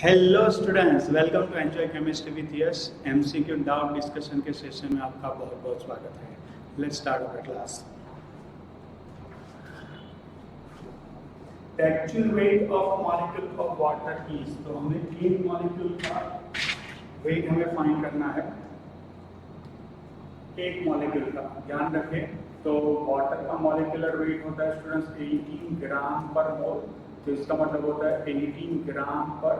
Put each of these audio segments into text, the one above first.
Hello students, welcome to enjoy chemistry with us. MCQ doubt discussion के session में आपका बहुत बहुत स्वागत है। Let's start our class. The actual weight of molecule of water is, तो हमें एक मॉलिक्यूल का वेट हमें फाइंड करना है। एक मॉलिक्यूल का ध्यान रखें, तो वाटर का मॉलिक्यूलर वेट होता है स्टूडेंट्स 18 ग्राम पर मोल। तो इसका मतलब होता है 18 ग्राम पर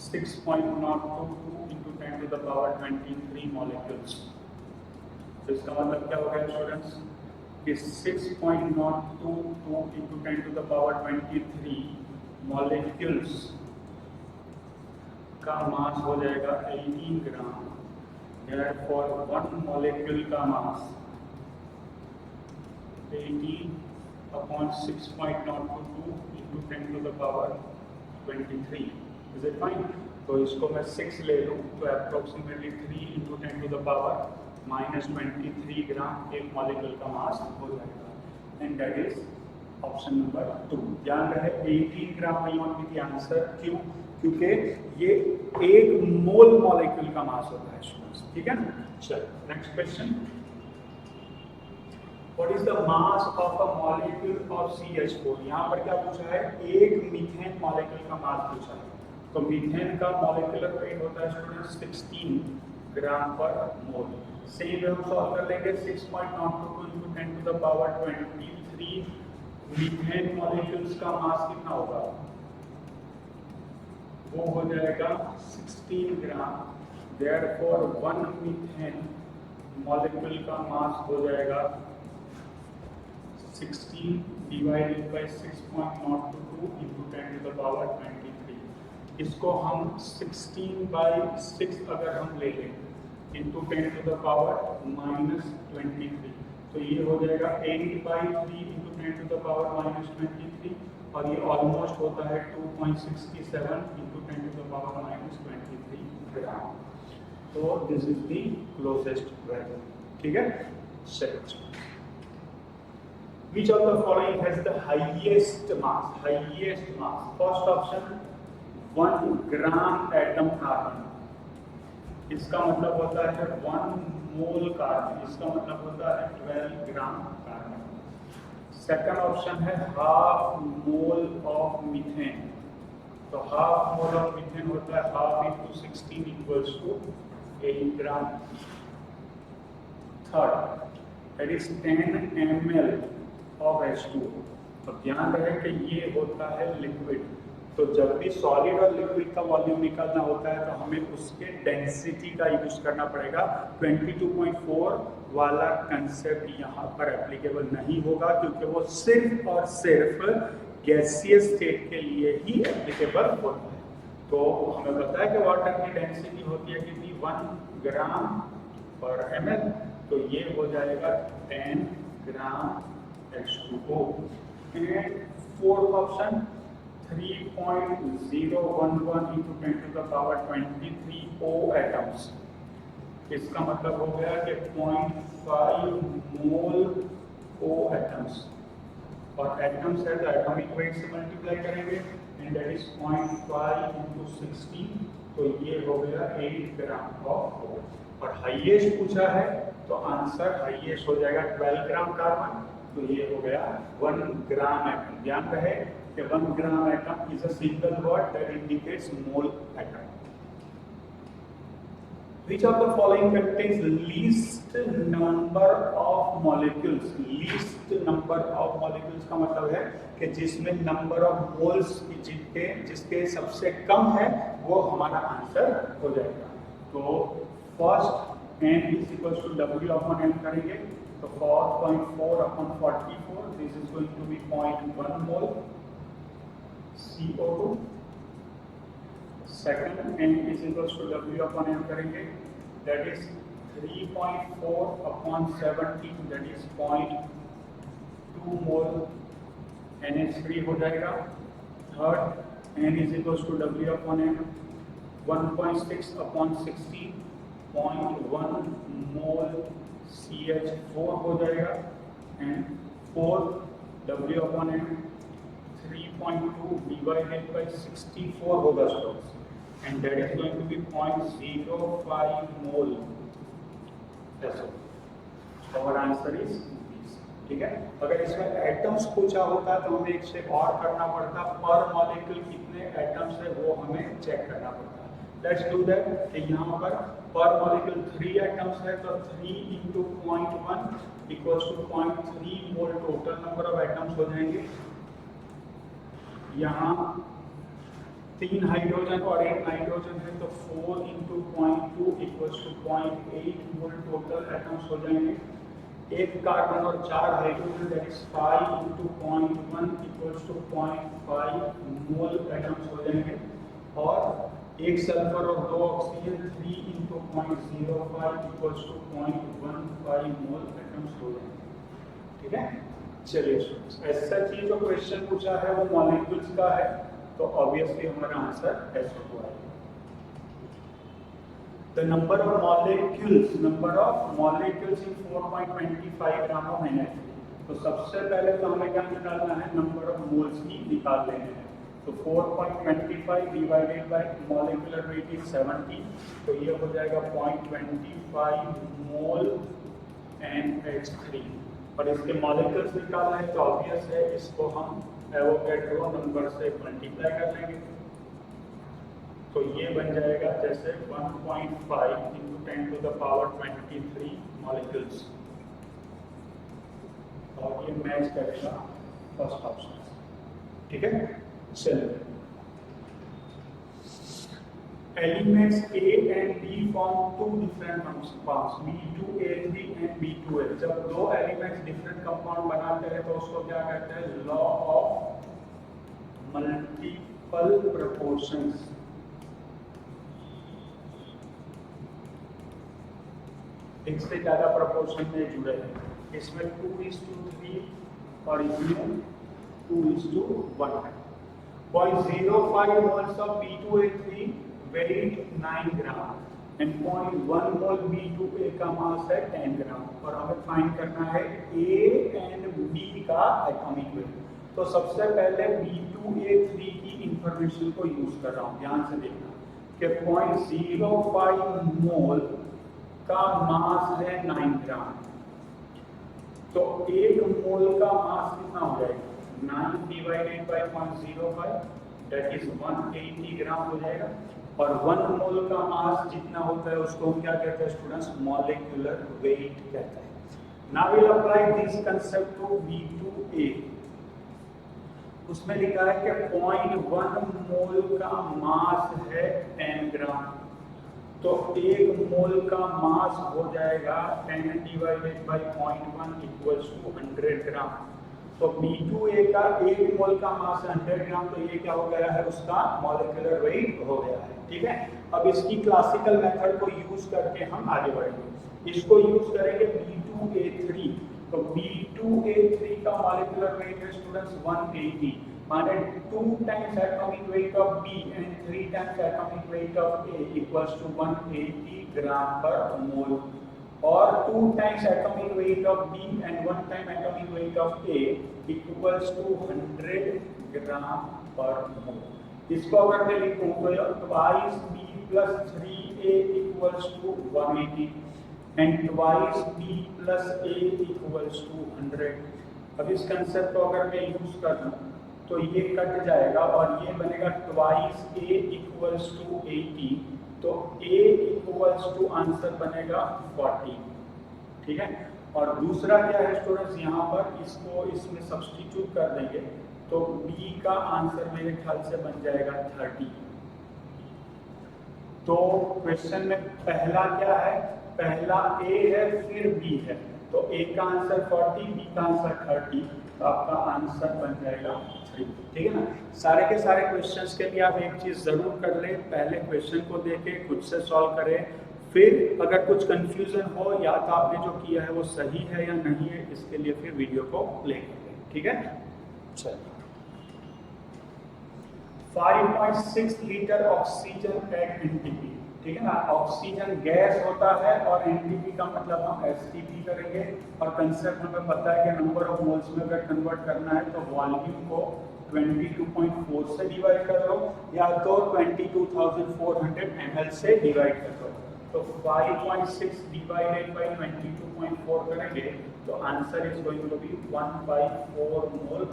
6.022 into 10 to the power 23 molecules। तो इसका मतलब क्या हो गया स्टूडेंट्स कि 6.022 into 10 to the power 23 molecules का मास हो जाएगा 18 ग्राम। Therefore, one molecule का मास 18 upon 6.022 into 10 to the power 23। Is it fine? तो इसको मैं 6 ले लूँ तो approximately 3 into 10 to the power -23 gram एक मॉलिक्यूल का मास हो जाएगा। And that is option number 2। ध्यान रहे 18 gram will not be the answer. क्यों? क्योंकि ये एक मोल मॉलिक्यूल का मास होता है स्टूडेंट्स। ठीक है ना? चलो next question. What is the mass of a molecule of CH4? यहाँ पर क्या पूछा है? एक मीथेन मॉलिक्यूल का मास पूछा है। तो मीथेन का मॉलिक्यूलर वेट होता है स्टूडेंट 16 ग्राम पर मोल। सेम वे हम सॉल्व कर लेंगे 6.022 into 10 to the power 23 methane molecules का मास कितना होगा? वो हो जाएगा 16 ग्राम। Therefore, 1 मीथेन मॉलिक्यूल का मास हो जाएगा 16 divided by 6.022 into 10 to the power 23। इसको हम 16 by 6 अगर हम ले लें into 10 to the power -23, तो ये हो जाएगा 8 by 3 into 10 to the power -23, और ये ऑलमोस्ट होता है 2.67 into 10 to the power -23 ग्राम। तो this is the closest value. ठीक है? चलिए, which of the following has the highest mass? Highest mass. First option 1 gram atom carbon. इसका मतलब होता है 1 मोल कार्बन। इसका मतलब होता है 12 ग्राम कार्बन। सेकंड ऑप्शन है हाफ मोल ऑफ मीथेन। तो हाफ मोल ऑफ मीथेन होता है half into 16 equals to 8 gram. Third that is 10 ml of H2O। तो ध्यान रहे कि ये होता है लिक्विड। तो जब भी सॉलिड और लिक्विड का वॉल्यूम निकालना होता है तो हमें उसके डेंसिटी का यूज करना पड़ेगा। 22.4 वाला कंसेप्ट यहाँ पर एप्लीकेबल नहीं होगा, क्योंकि वो सिर्फ और सिर्फ गैसियस स्टेट के लिए ही एप्लीकेबल होता है। तो हमें पता है कि वाटर की डेंसिटी होती है कितनी? 1 ग्राम पर ml। तो ये हो जाएगा 10 ग्राम H2O। And fourth option 3.011 into 10 to the power 23 O atoms। इसका मतलब हो गया कि 0.5 मोल O atoms, और एटम्स है तो एटॉमिक वेट से मल्टीप्लाई करेंगे, एंड दैट इज 0.5 into 16, तो ये हो गया 8 ग्राम ऑफ O। और हाईएस्ट पूछा है तो आंसर हाईएस्ट हो जाएगा 12 ग्राम कार्बन। तो ये हो गया 1 ग्राम एटम। ध्यान रहे कि 1 gram atom is a single word that indicates mole atom. Which of the following contains least number of molecules? Least number of molecules का मतलब है कि जिसमें number of moles जिसके सबसे कम है वो हमारा आंसर हो जाएगा। तो first n is equals to W upon m करेंगे, तो 4.4 upon 44, this is going to be 0.1 mole CO2। Second n is equals to W upon m करेंगे, that is 3.4 upon 17, that is 0.2 mole NH3 हो जाएगा। Third n is equals to W upon m 1.6 upon 16, 0.1 mole CH4 हो जाएगा। And fourth W upon m 3.2 divided by 64 होगा students. and that is going to be 0.05 mole SO. Our answer is this. ठीक है, अगर इसमें atoms पूछा होता तो हमें एक स्टेप और करना पड़ता, पर मॉलिक्यूल कितने एटम्स है वो हमें चेक करना पड़ता। लेट्स डू दैट कि यहाँ पर मॉलिक्यूल 3 एटम्स है तो 3 into 0.1 equals to 0.3 mole total number of atoms हो जाएंगे। यहाँ 3 हाइड्रोजन और 1 नाइट्रोजन है तो 4 into 0.2 equals to 0.8 mole total atoms हो जाएंगे। एक कार्बन और 4 hydrogen that is 5 into 0.1 equals to 0.5 mole atoms हो जाएंगे। और एक सल्फर और 2 oxygen 3 into 0.05 equals to 0.15 mole atoms हो जाएंगे। ठीक है, चलिए स्टूडेंट्स, ऐसा चीज जो क्वेश्चन पूछा है वो मॉलिक्यूल्स का है तो ऑब्वियसली हमारा आंसर ऐसा हुआ है। The number of molecules in 4.25 gram of NH। तो सबसे पहले तो हमें क्या निकालना है, नंबर ऑफ मोल्स की निकाल लेने हैं। तो 4.25 divided by molecular weight is 70, तो ये हो जाएगा 0.25 मोल NH3। और इसके मॉलिक्यूल्स निकालना है तो ऑब्वियस है, इसको हम एवोगैड्रो नंबर से मल्टीप्लाई कर लेंगे। तो ये बन जाएगा जैसे 1.5 into 10 to the power 23 molecules, और ये मैच करेगा फर्स्ट ऑप्शन। ठीक है, चलिए elements A and B form two different compounds B2A3 and B2A। जब दो एलिमेंट्स डिफरेंट कंपाउंड बनाते हैं तो उसको क्या कहते हैं, लॉ ऑफ मल्टीपल प्रोपोर्शंस। एक से ज्यादा प्रोपोर्शन में जुड़े हैं, इसमें 2:3 और इसमें 2:1 है। 0.05 moles of B2A3 weight 9 gram and 0.1 mole B2A का मास है 10 ग्राम, और हमें फाइंड करना है A एंड B का एटॉमिक वेट। तो सबसे पहले B2A3 की इंफॉर्मेशन को यूज कर रहा हूँ, ध्यान से देखना कि 0.05 मोल का मास है 9 ग्राम, तो 1 मोल का मास कितना हो जाएगा, 9 डिवाइडेड बाय 0.05 दैट इज 180 ग्राम हो जाएगा। और 1 मोल का मास जितना होता है उसको हम क्या कहते हैं स्टूडेंट्स, मॉलिक्यूलर वेट कहते हैं। Now will apply this concept to B2A। उसमें लिखा है कि 0.1 मोल का मास है 10 ग्राम, तो 1 मोल का मास हो जाएगा 10 डिवाइडेड बाय 0.1 इक्वल्स टू 100 ग्राम। तो B2A का 1 मोल का मास 100 ग्राम, तो ये क्या हो गया है, उसका मॉलिक्यूलर वेट हो गया है। ठीक है, अब इसकी क्लासिकल मेथड को यूज करके हम आगे बढ़ेंगे। इसको यूज करेंगे B2A3, तो B2A3 का मॉलिक्यूलर वेट है स्टूडेंट्स 180, माने 2 times atomic weight of B and 3 times atomic weight of A equals to 180 gram per mole, और 2 times atomic weight of B and 1 time atomic weight of A equals to 100 gram per mole। इसको अगर मैं लिखूं तो twice B plus 3A equals to 180 and twice B plus A equals to 100। अब इस concept को अगर मैं यूज कर दूं तो ये कट जाएगा और ये बनेगा twice A equals to 80, तो A equals to आंसर बनेगा 40। ठीक है, और दूसरा क्या है स्टूडेंट्स, यहाँ पर इसको इसमें सब्स्टिट्यूट कर देंगे तो B का आंसर मेरे ख्याल से बन जाएगा 30। तो क्वेश्चन में पहला क्या है, पहला A है फिर B है, तो A का आंसर 40, B का आंसर 30, तो आपका आंसर बन जाएगा 3। ठीक है ना। सारे के सारे क्वेश्चंस के लिए आप एक चीज जरूर कर लें, पहले क्वेश्चन को देखें, खुद से सॉल्व करें, फिर अगर कुछ कंफ्यूजन हो या तो आपने जो किया है वो सही है या नहीं है, इसके लिए फिर वीडियो को प्ले कर लें। ठीक है, चलिए 5.6 लीटर ऑक्सीजन एट एनटीपी। ठीक है ना, ऑक्सीजन गैस होता है और एनटीपी का मतलब हम एसटीपी करेंगे, और कंसेप्ट हमें पता है कि नंबर ऑफ मोल्स में अगर कन्वर्ट करना है तो वॉल्यूम को 22.4 से डिवाइड कर लो या तो 22,400 ml से डिवाइड कर लो। तो 5.6 डिवाइडेड बाय 22.4 करेंगे तो answer is going to be 1/4 mole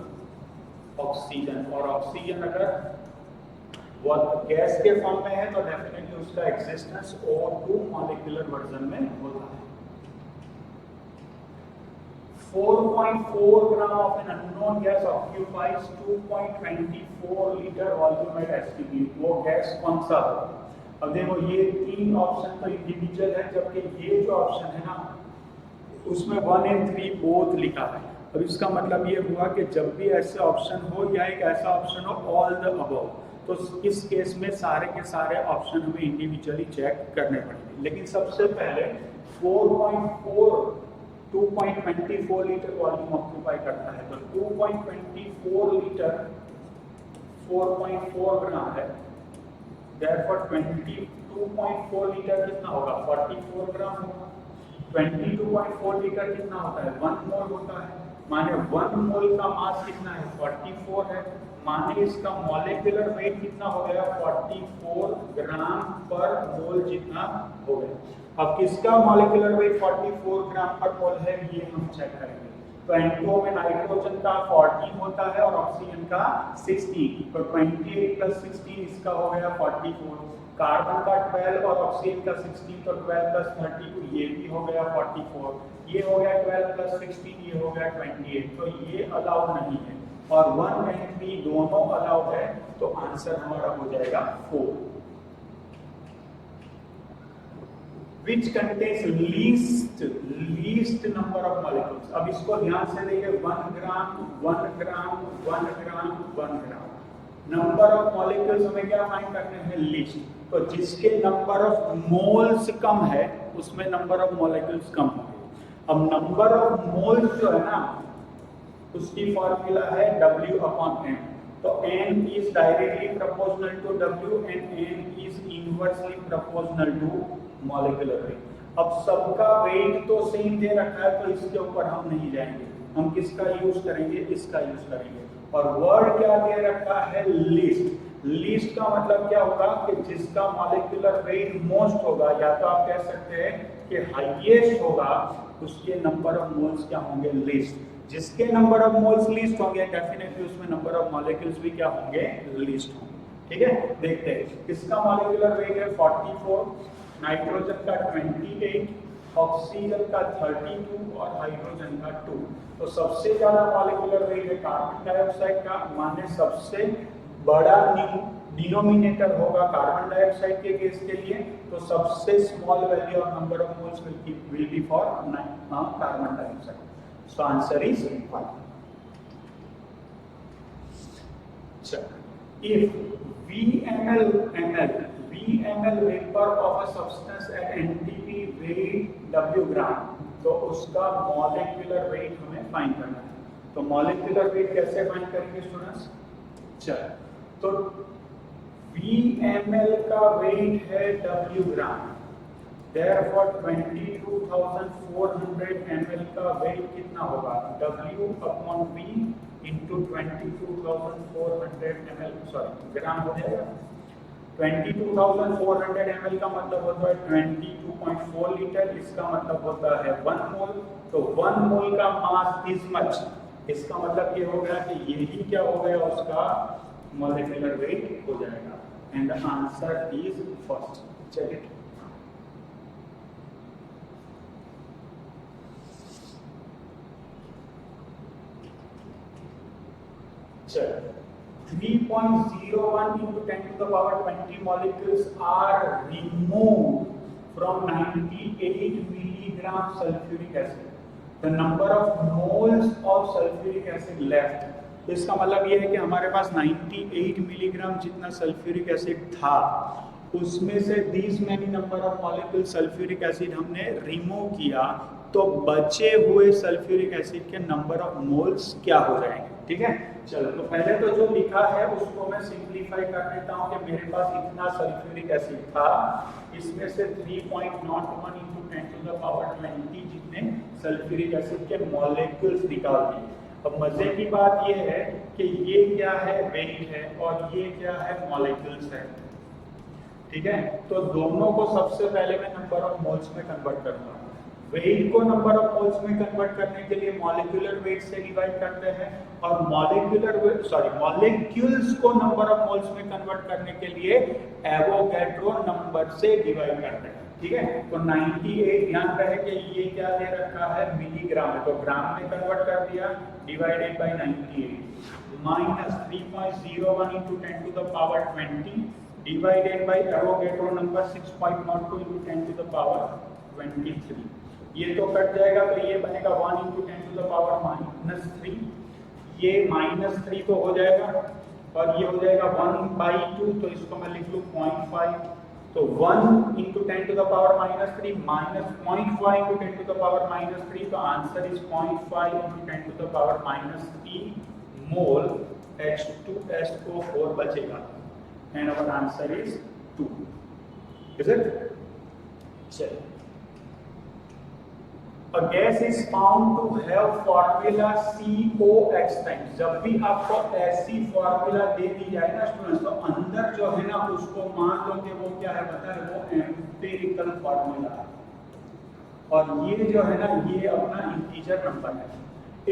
oxygen. और ऑक्सीजन अगर वो गैस के फॉर्म में है तो डेफिनेटली उसका एक्सिस्टेंस O2 मॉलिक्यूलर वर्जन में होता है। 4.4 gram of an unknown gas occupies 2.24 liter volume at STP। वो गैस कौन सा होगा? अब देखो ये तीन ऑप्शन तो इंडिविजुअल है, जबकि ये जो ऑप्शन है ना उसमें 1 and 3 बोथ लिखा है। अब इसका मतलब ये हुआ कि जब भी ऐसे ऑप्शन हो या एक ऐसा ऑप्शन हो ऑल द अबव, तो इस केस में सारे के सारे ऑप्शन हमें इंडिविजुअली चेक करने पड़ेंगे। लेकिन सबसे पहले 2.24 लीटर वॉल्यूम ऑक्यूपाई करता है, तो 2.24 लीटर 4.4 ग्राम है, therefore 22.4 लीटर कितना होगा? 44 ग्राम होगा। 22.4 लीटर कितना होता है? 1 मोल होता है। माने 1 मोल का मास कितना है? 44 है। माने इसका मॉलिक्यूलर वेट कितना हो गया? 44 ग्राम पर मोल जितना हो गया। अब किसका मॉलिक्यूलर वेट 44 ग्राम पर मोल है ये हम चेक करेंगे। तो N2 में नाइट्रोजन का 14 होता है और ऑक्सीजन का 16, तो 28 + 16 इसका हो गया 44। कार्बन का 12 और ऑक्सीजन का 16, तो 12 + 32 ये भी हो गया 44। ये हो गया 12 + 16, ये हो गया 28, तो ये अलाउ नहीं है। और 1 and 3 दोनों अलाउ है, तो आंसर हमारा हो जाएगा 4। Which contains least number of molecules। अब इसको ध्यान से देखिए, 1 ग्राम 1 ग्राम 1 ग्राम 1 ग्राम, नंबर ऑफ मॉलिक्यूल्स हमें क्या फाइंड करने हैं? लीस्ट। तो जिसके नंबर ऑफ मोल्स कम है उसमें नंबर ऑफ मॉलिक्यूल्स कम होंगे। अब नंबर ऑफ मोल्स जो है ना उसकी फॉर्मूला है W/M। तो N is directly proportional to W and N is inversely proportional to molecular weight। अब सबका वेट तो सेम दे रखा है, तो इसके ऊपर हम नहीं जाएंगे, हम किसका यूज करेंगे? इसका यूज करेंगे। और वर्ड क्या दे रखा है? लिस्ट। लिस्ट का मतलब क्या होगा कि जिसका मॉलिक्यूलर वेट मोस्ट होगा, या तो आप कह सकते हैं कि हाईएस्ट होगा, उसके नंबर ऑफ मोल्स क्या होंगे? लिस्ट। जिसके नंबर ऑफ मोल्स लिस्ट होंगे डेफिनेटली उसमें नंबर ऑफ मॉलिक्यूल्स भी क्या होंगे? लिस्ट होंगे। ठीक है, देखते हैं। किसका मॉलिक्यूलर वेट है 44, नाइट्रोजन का 28, ऑक्सीजन का 32 और हाइड्रोजन का 2। तो सबसे ज्यादा मॉलिक्यूलर वेट है कार्बन डाइऑक्साइड का, माने सबसे बड़ा डिनोमिनेटर होगा कार्बन डाइऑक्साइड के केस के लिए, तो सबसे small value of number of moles will be for carbon dioxide. So answer is 1. So, if VmL vapor of a substance at NTP weight W ग्राम, तो उसका मॉलिक्यूलर वेट हमें find करना है। तो मॉलिक्यूलर वेट कैसे फाइंड करेंगे students? चल, तो VmL का वेट है W ग्राम, therefore 22,400 ml का वेट कितना होगा? W/V into 22,400 ml, सॉरी ग्राम हो जाएगा। 22,400 ml का मतलब होता है 22.4 लीटर, इसका मतलब होता है 1 मोल। तो 1 मोल का मास इज मच, इसका मतलब ये हो गया कि यही क्या हो गया? उसका मॉलिक्यूलर वेट हो जाएगा। And the answer is first. चलिए, चल 3.01 into 10 to the power 20 molecules are removed from 98 milligram sulfuric acid. The number of moles of sulfuric acid left। तो इसका मतलब ये है कि हमारे पास 98 मिलीग्राम जितना सल्फ्यूरिक एसिड था, उसमें से this many number of molecule sulphuric acid हमने रिमूव किया, तो बचे हुए सल्फ्यूरिक एसिड के नंबर ऑफ मोल्स क्या हो जाएंगे? ठीक है, चलो तो पहले तो जो लिखा है उसको मैं सिंप्लीफाई कर देता हूँ कि मेरे पास इतना सल्फ्यूरिक एसिड था, इसमें से 3.01 into 10 to the power 20 जितने सल्फ्यूरिक एसिड के मॉलिक्यूल्स निकाल दिए। अब मजे की बात ये है कि ये क्या है, वेट है, और ये क्या है, मॉलिक्यूल्स है। ठीक है, तो दोनों को सबसे पहले मैं नंबर ऑफ मोल्स में कन्वर्ट करूंगा। वेट को नंबर ऑफ मोल्स में कन्वर्ट करने के लिए मॉलिक्यूलर वेट से डिवाइड करते हैं, और मॉलिक्यूल्स को नंबर ऑफ मोल्स में कन्वर्ट करने के लिए एवोगैड्रो नंबर से डिवाइड करते हैं। ठीक है, तो 98 ध्यान रहे कि ये क्या दे रखा है, मिलीग्राम है, तो ग्राम में कन्वर्ट कर दिया, divided by 98 minus 3.01 into 10 to the power 20 divided by Avogadro number 6.02 into 10 to the power 23। ये तो कट जाएगा, तो ये बनेगा 1 into 10 to the power -3, ये -3 तो हो जाएगा, और ये हो जाएगा 1/2, तो इसको मैं लिख लूँ 0.5, तो 1 into 10 to the power -3 minus 0.5 into 10 to the power -3, तो answer is 0.5 into 10 to the power -3 mole H2SO4 बचेगा, and our answer is 2। Is it? चलिए, A gas is found to have formula COX times। जब भी आपको ऐसी formula दे दी जाए ना students, तो अंदर जो है ना उसको मान लो कि वो क्या है, पता है, वो एम्पिरिकल फॉर्मूला है, और ये जो है ना ये अपना इंटीजर नंबर है।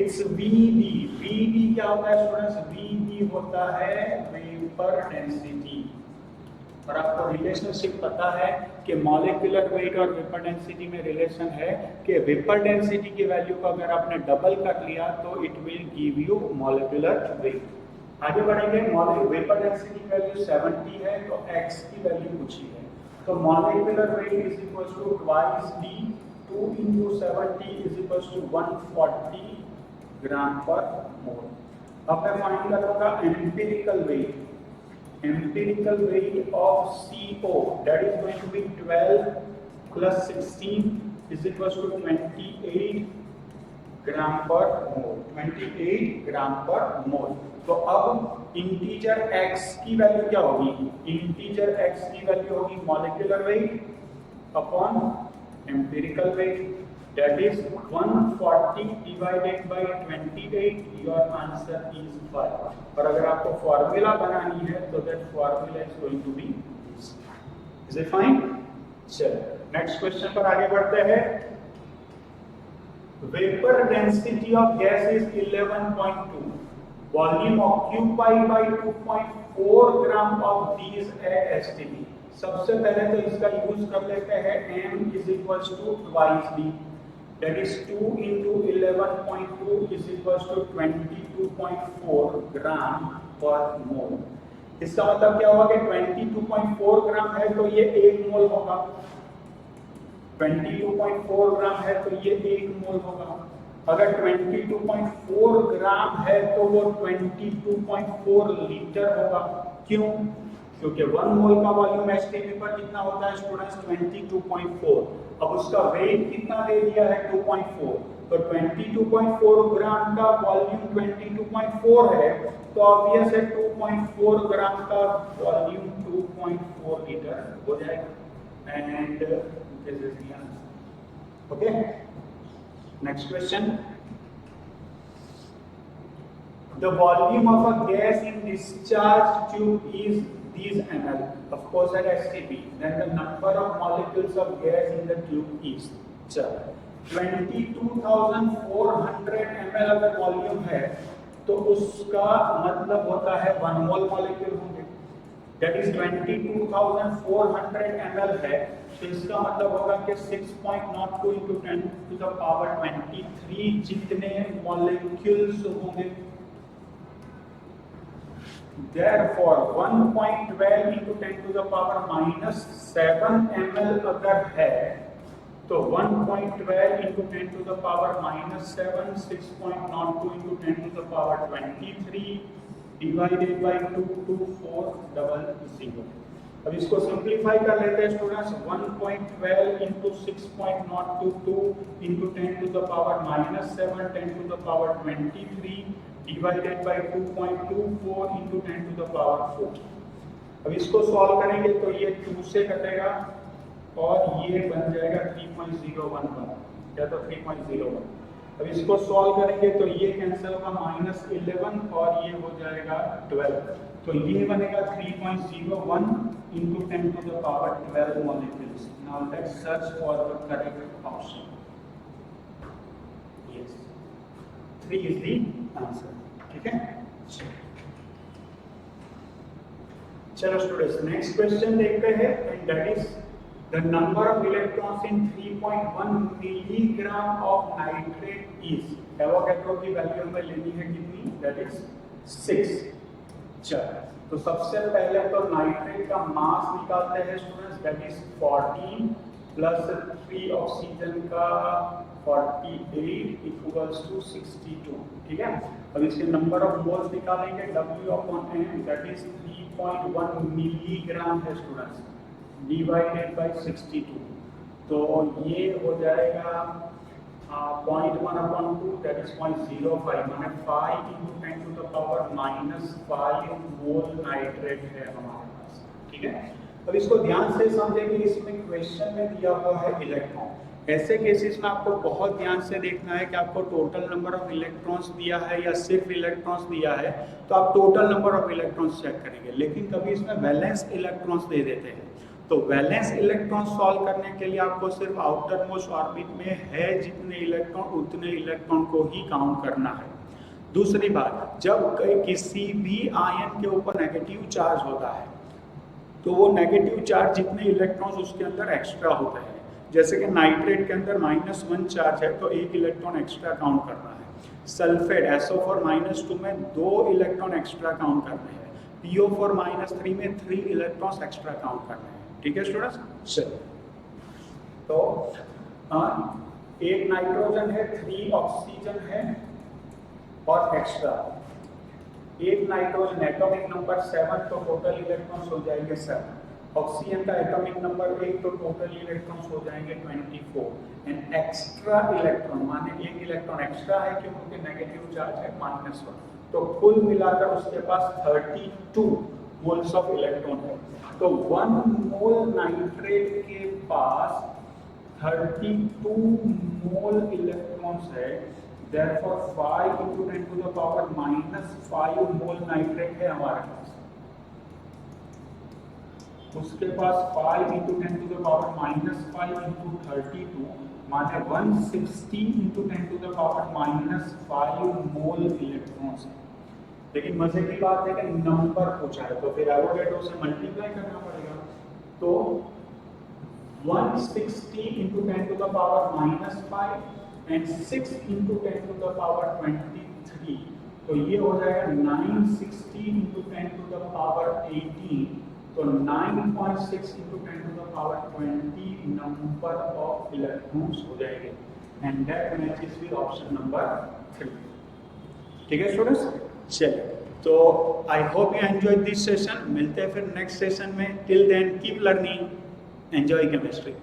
It's VB। VB क्या होता है स्टूडेंट्स? VB होता है वेपर डेंसिटी, और आपको रिलेशनशिप पता है कि मॉलिक्यूलर वेट और वेपर डेंसिटी में रिलेशन है कि वेपर डेंसिटी की वैल्यू को अगर आपने डबल कर लिया तो it will give you molecular weight. आगे बढ़ेंगे, वेपर डेंसिटी की वैल्यू 70 है, तो x की वैल्यू पूछी है, तो molecular weight is equal to twice d, 2 into 70 is equal to 140 gram per mole. अब मैं फाइंड करूंगा empirical weight. Empirical weight of CO, that is going to be 12 plus 16 is equals to 28 gram per mole. 28 gram per मोल। तो अब integer x की value क्या होगी? Integer x की value होगी molecular weight upon empirical weight, that is 140 divided by 28, your answer is 5। और अगर आपको फॉर्मूला बनानी है तो that formula is going to be this। Is it fine? चलिए नेक्स्ट क्वेश्चन पर आगे बढ़ते हैं। Vapor density of gas is 11.2, volume occupied by 2.4 gram of these at STP। सबसे पहले तो इसका यूज कर लेते हैं, m is equals to twice d, that is 2 into 11.2 is equals to 22.4 gram per मोल। इसका मतलब क्या होगा कि 22.4 ग्राम है तो ये 1 मोल होगा, 22.4 ग्राम है तो ये 1 मोल होगा। अगर 22.4 ग्राम है तो वो 22.4 लीटर होगा। क्यों? क्योंकि 1 मोल का वॉल्यूम एसटीपी पर कितना होता है स्टूडेंट्स? 22.4। अब उसका वेट कितना दे दिया है? 2.4, तो 22.4 ग्राम का वॉल्यूम 22.4 है, तो ऑब्वियस है 2.4 ग्राम का वॉल्यूम 2.4 लीटर हो जाएगा, and this is the answer. Okay, next question. The volume of a gas in discharge tube is these ml, of course at STP, then the number of molecules of gas in the tube is 22,400 ml अगर volume है तो उसका मतलब होता है 1 मोल molecule होंगे, that is 22,400 ml है, तो इसका मतलब होगा कि 6.02 into 10 to the power 23 जितने मॉलिक्यूल्स होंगे। Therefore 1.12 into 10 to the power -7 ml अगर है तो 1.12 into 10 to the power -7, 6.02 into 10 to the power 23 divided by 22400। अब इसको सिंप्लीफाई कर लेते हैं students. 1.12 into 6.022 into 10 to the power -7, 10 to the power 23 divided by 2.24 into 10 to the power 4। अब इसको सॉल्व करेंगे तो ये 2 से कटेगा और ये बन जाएगा 3.011, या तो 3.01। अब इसको सॉल्व करेंगे तो ये कैंसिल होगा -11 और ये हो जाएगा 12, तो ये बनेगा 3.01 into 10 to the power 12 molecules. Now let's search for the correct option. Yes, 3 is the answer. ठीक है, चलो स्टूडेंट्स नेक्स्ट क्वेश्चन देखते हैं, and that is the number of electrons in 3.1 milligram of nitrate is, Avogadro की value हमें लेनी है कितनी, दैट इज 6। चलो तो सबसे पहले तो नाइट्रेट का मास निकालते हैं students, that is 14 plus 3 oxygen का 48 इक्वल्स टू 62। ठीक है, अब इसके नंबर ऑफ मोल्स निकालेंगे, W/M दैट इज 3.1 मिलीग्राम है स्टूडेंट्स, डिवाइडेड बाय 62, तो ये हो जाएगा 0.1/2 दैट इज 0.05, माने 5 into 10 to the power -5 mole nitrate है हमारे पास। ठीक है, अब इसको ध्यान से समझेंगे, इसमें क्वेश्चन में दिया हुआ है इलेक्ट्रॉन, ऐसे केसेस में आपको बहुत ध्यान से देखना है कि आपको टोटल नंबर ऑफ इलेक्ट्रॉन्स दिया है या सिर्फ इलेक्ट्रॉन्स दिया है, तो आप total number of electrons check करेंगे, लेकिन कभी इसमें वैलेंस इलेक्ट्रॉन्स दे देते हैं, तो वैलेंस इलेक्ट्रॉन सॉल्व करने के लिए आपको सिर्फ आउटर मोस्ट ऑर्बिट में है जितने इलेक्ट्रॉन उतने इलेक्ट्रॉन को ही काउंट करना है। दूसरी बात, जब किसी भी आयन के ऊपर नेगेटिव चार्ज होता है तो वो नेगेटिव चार्ज जितने इलेक्ट्रॉन्स उसके अंदर एक्स्ट्रा होते हैं, जैसे कि नाइट्रेट के अंदर -1 चार्ज है तो 1 इलेक्ट्रॉन एक्स्ट्रा काउंट करना है, सल्फेट SO4 -2 में 2 इलेक्ट्रॉन एक्स्ट्रा काउंट करने हैं, PO4 -3 में 3 इलेक्ट्रॉन्स एक्स्ट्रा काउंट करने हैं। ठीक है स्टूडेंट्स, चलिए तो एक नाइट्रोजन है, 3 ऑक्सीजन है और एक्स्ट्रा एक नाइट्रोजन, एटॉमिक नंबर 7, तो टोटल इलेक्ट्रॉन्स हो जाएंगे 7, ऑक्सीजन का एटॉमिक नंबर 1 तो टोटल इलेक्ट्रॉन्स हो जाएंगे 24, एंड एक्स्ट्रा इलेक्ट्रॉन माने 1 इलेक्ट्रॉन एक्स्ट्रा है क्योंकि नेगेटिव चार्ज है -1, तो कुल मिलाकर उसके पास 32 मोल्स ऑफ इलेक्ट्रॉन है, तो 1 मोल नाइट्रेट के पास 32 मोल इलेक्ट्रॉन्स है, therefore 5 into 10 to the power -5 mole nitrate है हमारे पास, उसके पास 5 into 10 to the power -5 into 32 माने 160 into 10 to the power -5 mole electrons है। लेकिन मजे की बात है कि नंबर पूछा है तो फिर एवोगैड्रो से मल्टीप्लाई करना पड़ेगा, तो 160 into 10 to the power -5 and 6 into 10 to the power 23, तो ये हो जाएगा 960 into 10 to the power 18, तो 9.6 into 10 to the power 20 number of electrons हो जाएंगे, and that matches with option number 3। ठीक है स्टूडेंट्स, चलिए तो I hope you enjoy this session, मिलते हैं फिर नेक्स्ट सेशन में, till then keep learning, enjoy chemistry.